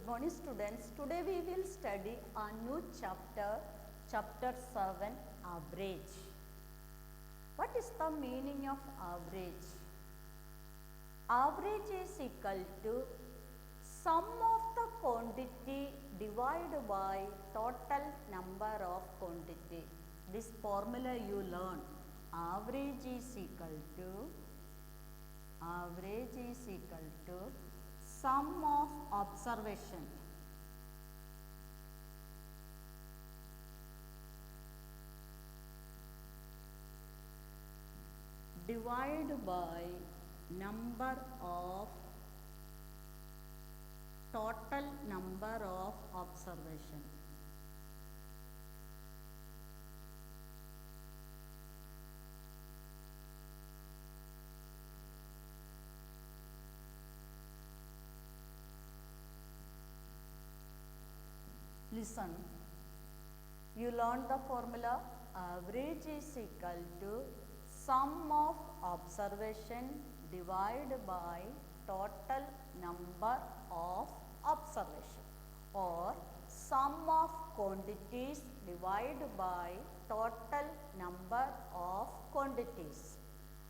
Good morning students. Today we will study a new chapter, chapter 7, average. What is the meaning of average? Average is equal to sum of the quantity divided by total number of quantity. This formula you learn. Average is equal to sum of observation divided by number of total number of observation. Listen, you learned the formula. Average is equal to sum of observation divided by total number of observation, or sum of quantities divided by total number of quantities.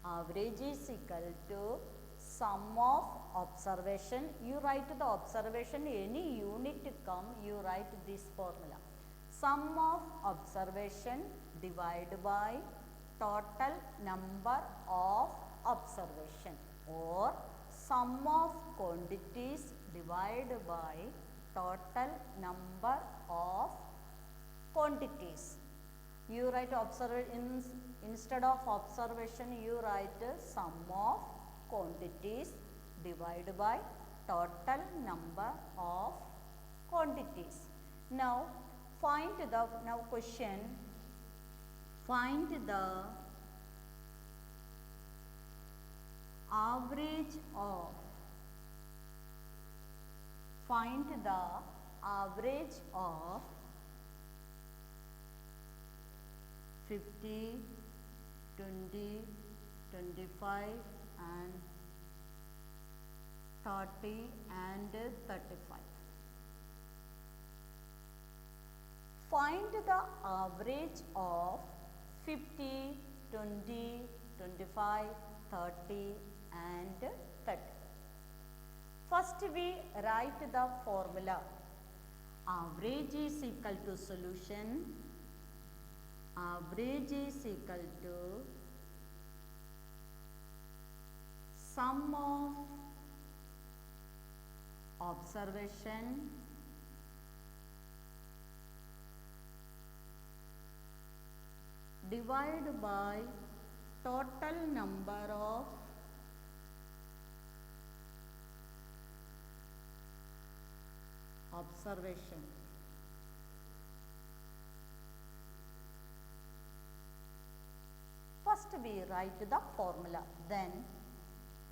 Average is equal to sum of observation. You write the observation, any unit come, you write this formula. Sum of observation divided by total number of observation, or sum of quantities divided by total number of quantities. You write instead of observation, you write sum of quantities divided by total number of quantities. Now find the question, find the average of 50, 20, 25 and 30 and 35. Find the average of 50, 20, 25, 30 and 30. First we write the formula. Average is equal to solution. Average is equal to sum of observation divided by total number of observation. First we write the formula, then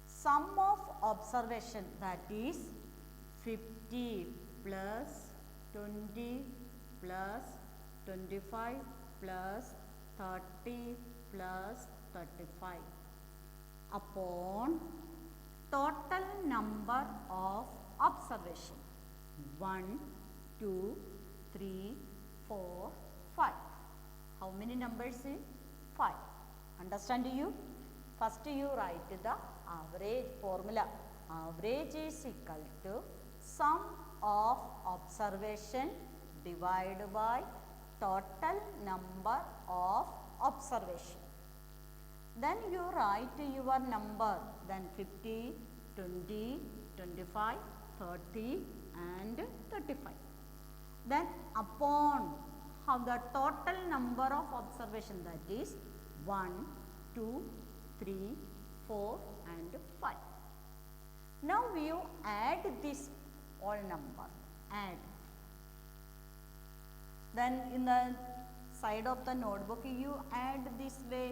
sum of observation, that is 50 plus 20 plus 25 plus 30 plus 35 upon total number of observation 1, 2, 3, 4, 5. How many numbers is 5? Understand you? First you write the average formula. Average is equal to sum of observation divided by total number of observation. Then you write your number, then 50, 20, 25, 30 and 35. Then upon have the total number of observation, that is 1, 2, 3, 4 and 5. Now you add this all number, add. Then in the side of the notebook you add this way.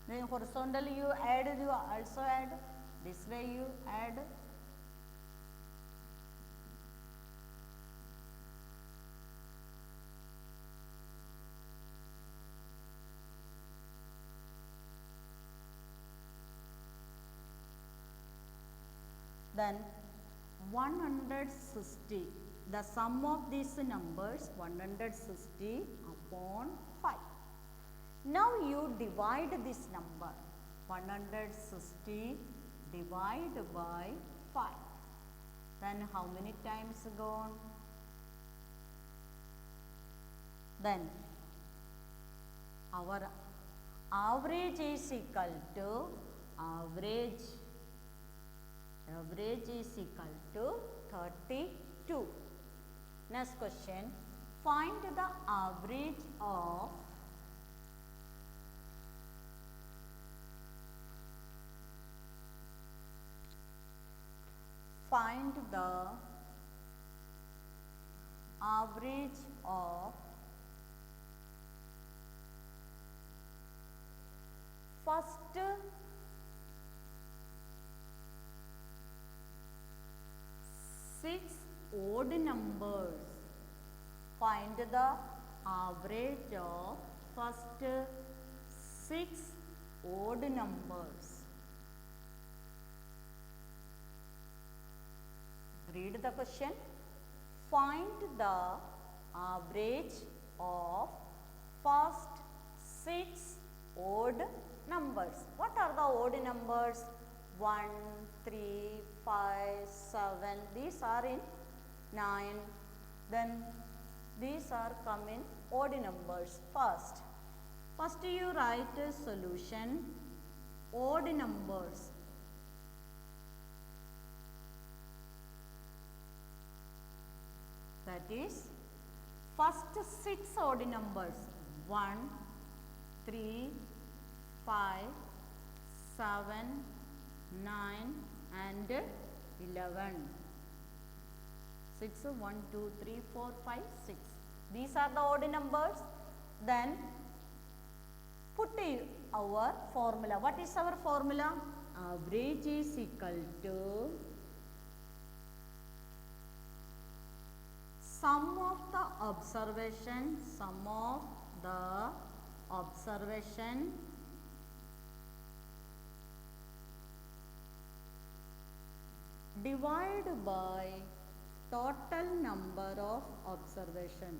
Then horizontally you add, you also add. This way you add. then 160. The sum of these numbers 160 upon 5. Now you divide this number 160 divided by 5. Then how many times gone? Then our average is equal to average is equal to 32. Next question, find the average of first 6 odd numbers. Find the average of first 6 odd numbers. Read the question. Find the average of first 6 odd numbers. What are the odd numbers? 1, 3, 5, 7. These are in 9. Then these are come in odd numbers. First you write a solution odd numbers. That is first 6 odd numbers 1, 3, 5, 7, 9 and 11. 6, 1, 2, 3, 4, 5, 6. These are the odd numbers. Then put our formula. What is our formula? Average is equal to sum of the observation divided by total number of observation.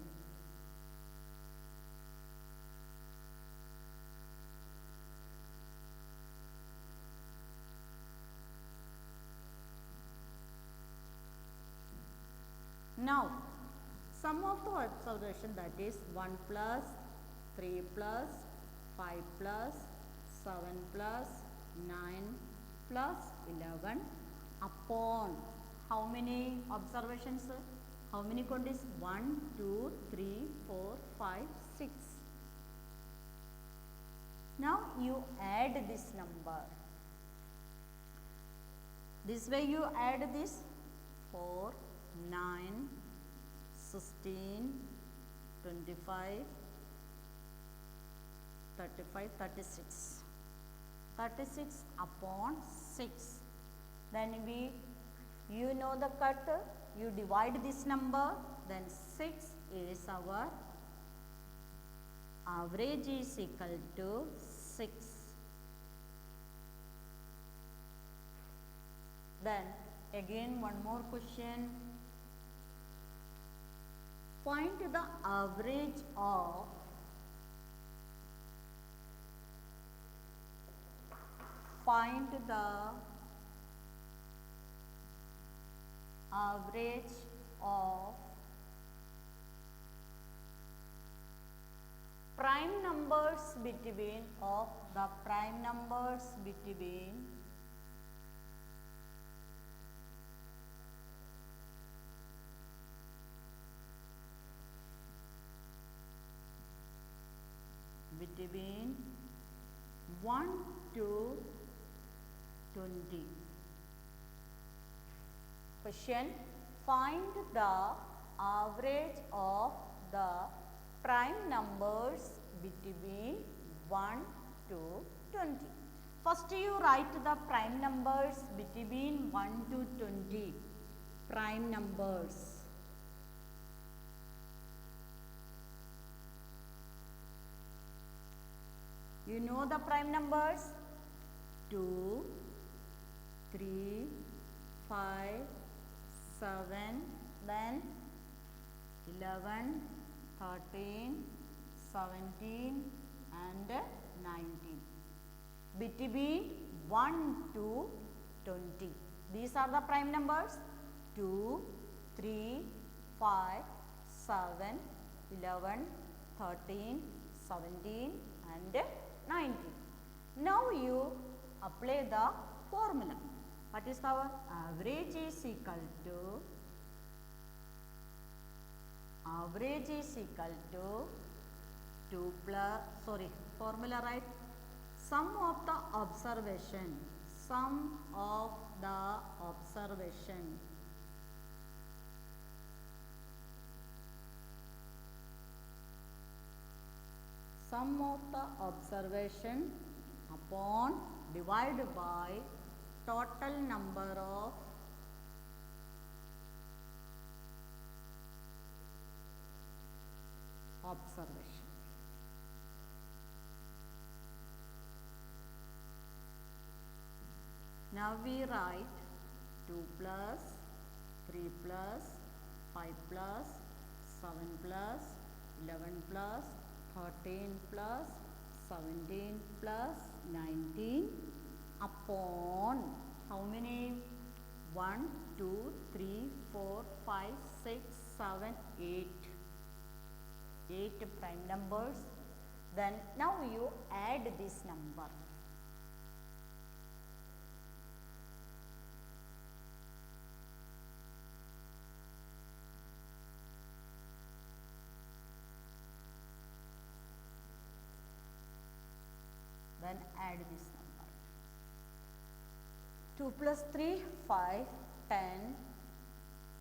Now, sum of the observation, that is 1 plus 3 plus 5 plus 7 plus 9 plus 11 upon how many observations? How many quantities? 1, 2, 3, 4, 5, 6. Now you add this number. This way you add this 4, 9, 16, 25, 35, 36. 36 upon 6. Then you know the cut, you divide this number, then 6 is our average is equal to 6. Then again one more question. Find the average of prime numbers between between 1 to 20. Question, find the average of the prime numbers between 1 to 20. First you write the prime numbers between 1 to 20. Prime numbers. You know the prime numbers 2, 3, 5, 7, then 11, 13, 17 and 19. Between 1 to 20. These are the prime numbers 2, 3, 5, 7, 11, 13, 17 and 19. Now you apply the formula. What is our average is equal to formula right, sum of the observation sum of the observation upon divided by total number of observation. Now we write 2 plus 3 plus 5 plus 7 plus 11 plus 13 plus 17 plus 19 upon how many? 1, 2, 3, 4, 5, 6, 7, 8. 8 prime numbers. Then now you add this number. Then add this number. 2 plus 3, 5, 10,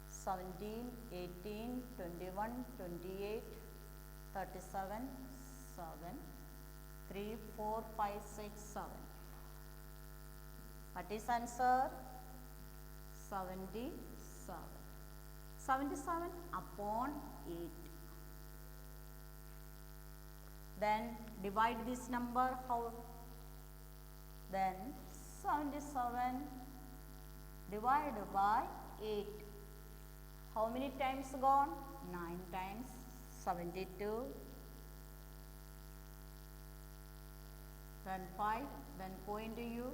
17, 18, 21, 28, 37, 7, 3, 4, 5, 6, 7. What is answer? 77. 77 upon 8. Then divide this number how? Then 77 divided by 8. How many times gone? 9 times. 72. Then 5. Then point to you.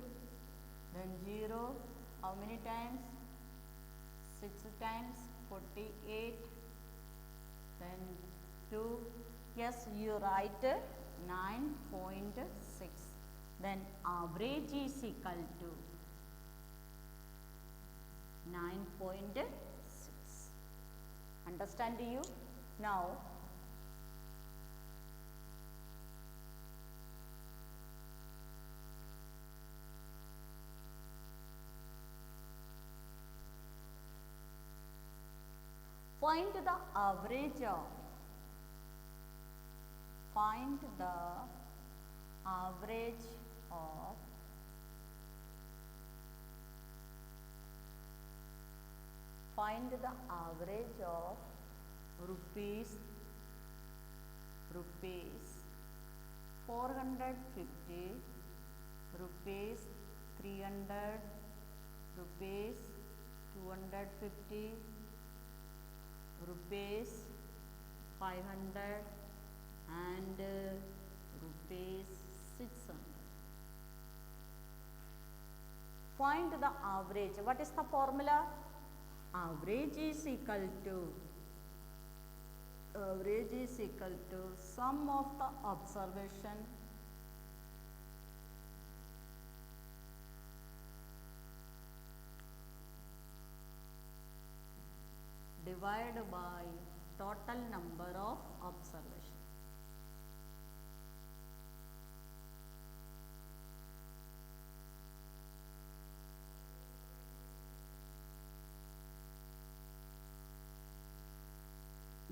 Then 0. How many times? 6 times. 48. Then 2. Yes, you write 9.6. Then average is equal to 9.6. Understand you? Now find the average of rupees 450, rupees 300, rupees 250, rupees 500 and rupees 600. Find the average. What is the formula? Average is equal to sum of the observation divided by total number of observation.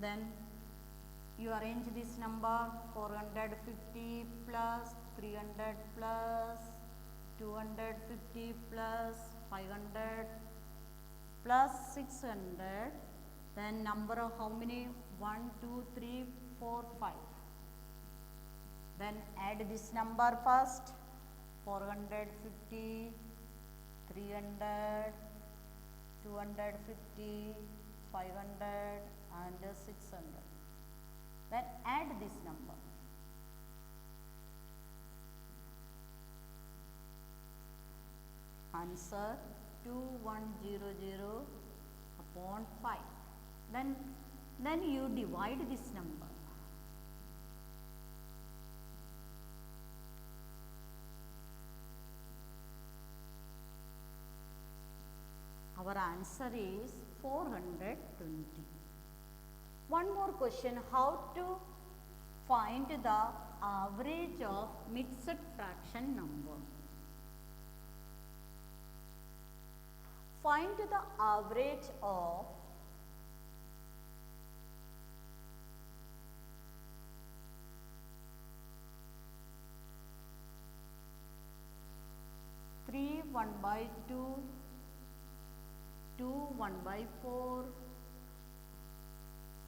Then you arrange this number 450 plus 300 plus 250 plus 500 plus 600. Then number of how many? 1, 2, 3, 4, 5. Then add this number first. 450, 300, 250, 500 and 600. Then add this number. Answer 2100 upon 5. Then you divide this number. Our answer is 420. One more question, how to find the average of mixed fraction number? Find the average of three 1/2, 2 1/4,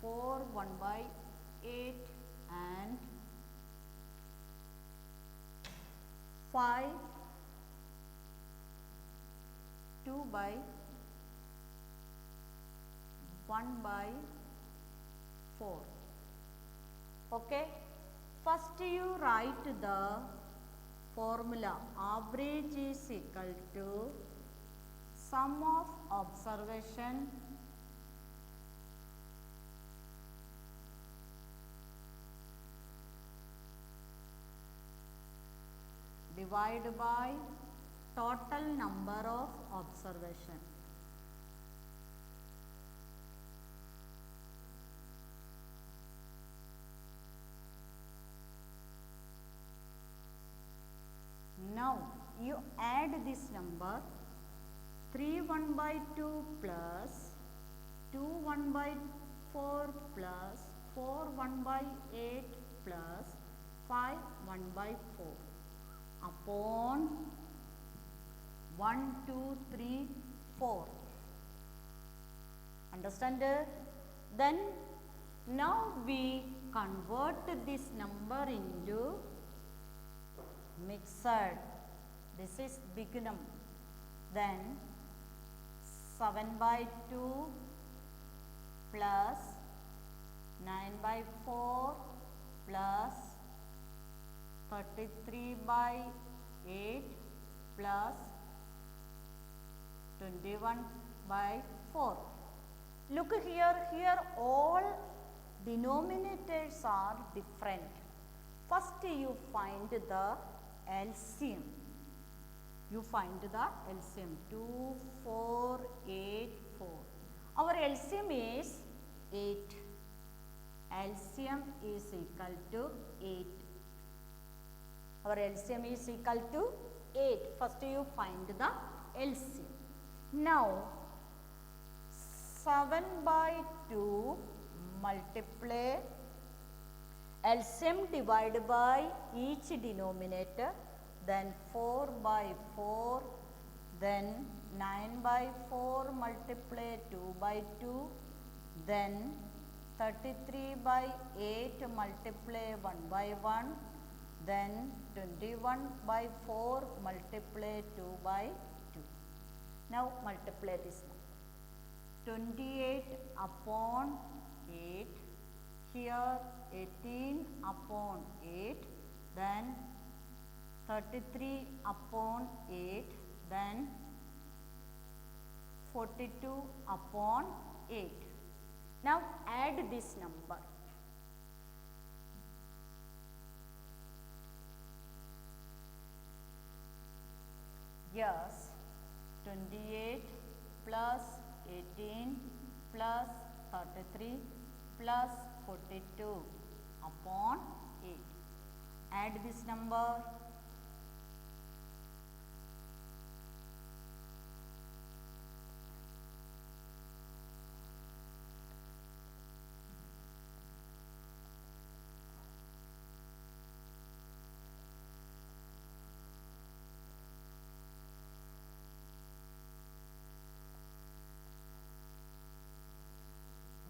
4 1/8 and 5 2/1/4. Okay, first you write the formula. Average is equal to sum of observation divided by total number of observation. Now you add this number 3 1/2 plus 2 1/4 plus 4 1/8 plus 5 1/4 upon 1 2 3 4. Understand? Then now we convert this number into mixed. This is big number. Then 7/2 plus 9/4 plus 33/8 plus 21/4. Look here all denominators are different. First you find the LCM. You find the LCM 2, 4, 8, 4. Our LCM is 8. LCM is equal to 8. Our LCM is equal to 8. First you find the LCM. Now 7/2 multiply LCM divided by each denominator, then 4/4, then 9/4 multiply 2/2, then 33/8 multiply 1/1, then 21/4 multiply 2/2. Now multiply this number. 28 upon 8, here 18 upon 8, then 33 upon 8, then 42 upon 8. Now add this number. Yes, 28 plus 18 plus 33 plus 42 upon 8. Add this number.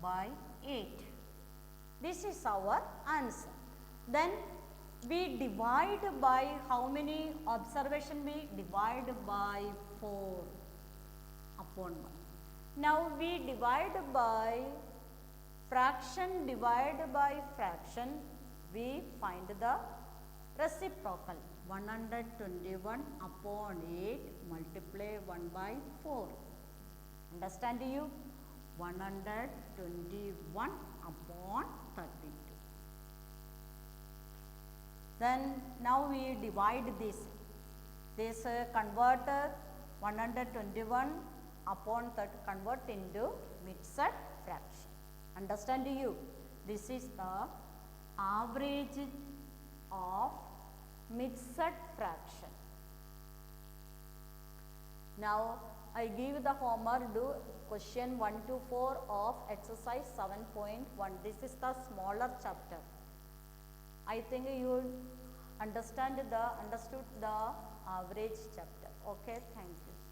By 8. This is our answer. Then we divide by how many observation? We divide by 4 upon 1. Now we divide by fraction divided by fraction, we find the reciprocal. 121 upon 8 multiply 1 by 4. Understand you? 121 upon 32. Then now we divide this. This converter 121 upon 30 convert into mixed fraction. Understand you? This is the average of mixed fraction. Now I give the homework, do question 1 to 4 of exercise 7.1. This is the smaller chapter. I think you understood the average chapter. Okay, thank you.